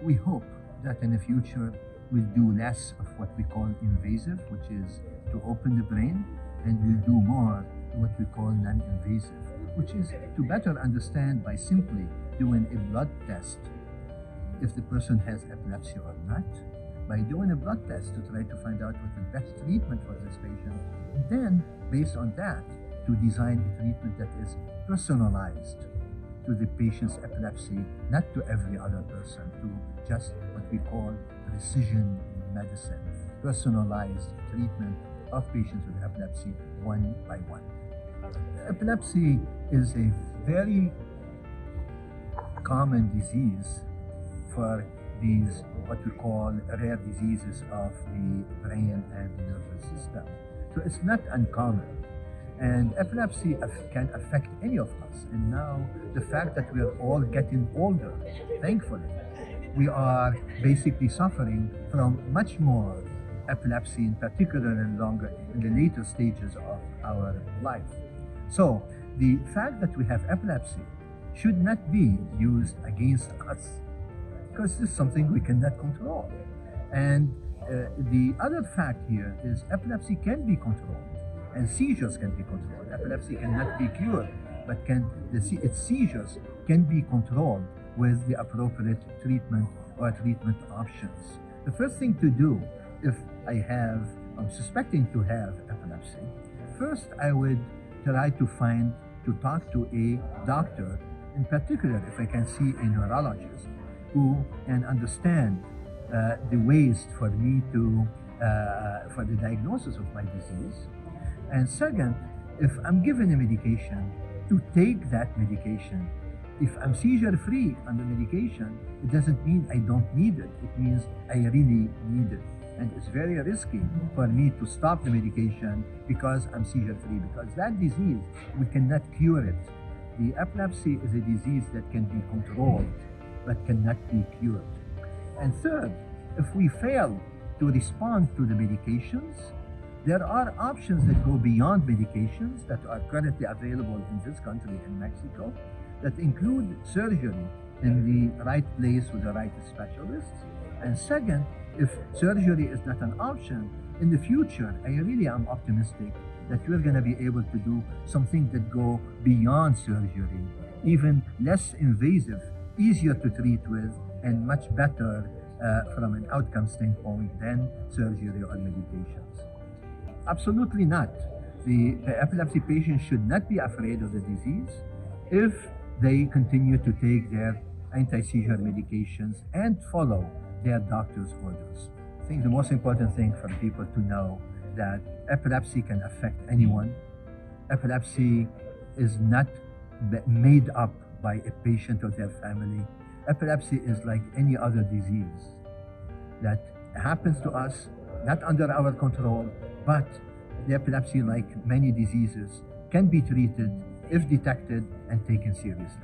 we hope that in the future we'll do less of what we call invasive, which is to open the brain, and we'll do more what we call non-invasive, which is to better understand by simply doing a blood test if the person has epilepsy or not, by doing a blood test to try to find out what the best treatment for this patient, and then based on that to design a treatment that is personalized to the patient's epilepsy, not to every other person, to just what we call precision medicine, personalized treatment of patients with epilepsy one by one. Epilepsy is a very common disease for these what we call rare diseases of the brain and the nervous system. So it's not uncommon. And epilepsy can affect any of us. And now the fact that we are all getting older, thankfully, we are basically suffering from much more epilepsy, in particular and longer in the later stages of our life. So the fact that we have epilepsy should not be used against us, because this is something we cannot control. And the other fact here is epilepsy can be controlled, and seizures can be controlled. Epilepsy cannot be cured, but its seizures can be controlled with the appropriate treatment or treatment options. The first thing to do if I'm suspecting to have epilepsy, first I would try to talk to a doctor, in particular if I can see a neurologist who can understand the ways for me to, for the diagnosis of my disease. And second, if I'm given a medication, to take that medication. If I'm seizure-free on the medication, it doesn't mean I don't need it. It means I really need it. And it's very risky for me to stop the medication because I'm seizure-free, because that disease, we cannot cure it. The epilepsy is a disease that can be controlled, but cannot be cured. And third, if we fail to respond to the medications, there are options that go beyond medications that are currently available in this country and Mexico that include surgery in the right place with the right specialists. And second, if surgery is not an option, in the future, I really am optimistic that we're going to be able to do something that go beyond surgery, even less invasive, easier to treat with, and much better from an outcome standpoint than surgery or medications. Absolutely not. The epilepsy patients should not be afraid of the disease if they continue to take their anti-seizure medications and follow their doctor's orders. I think the most important thing for people to know that epilepsy can affect anyone. Epilepsy is not made up by a patient or their family. Epilepsy is like any other disease that happens to us, not under our control, but the epilepsy, like many diseases, can be treated if detected and taken seriously.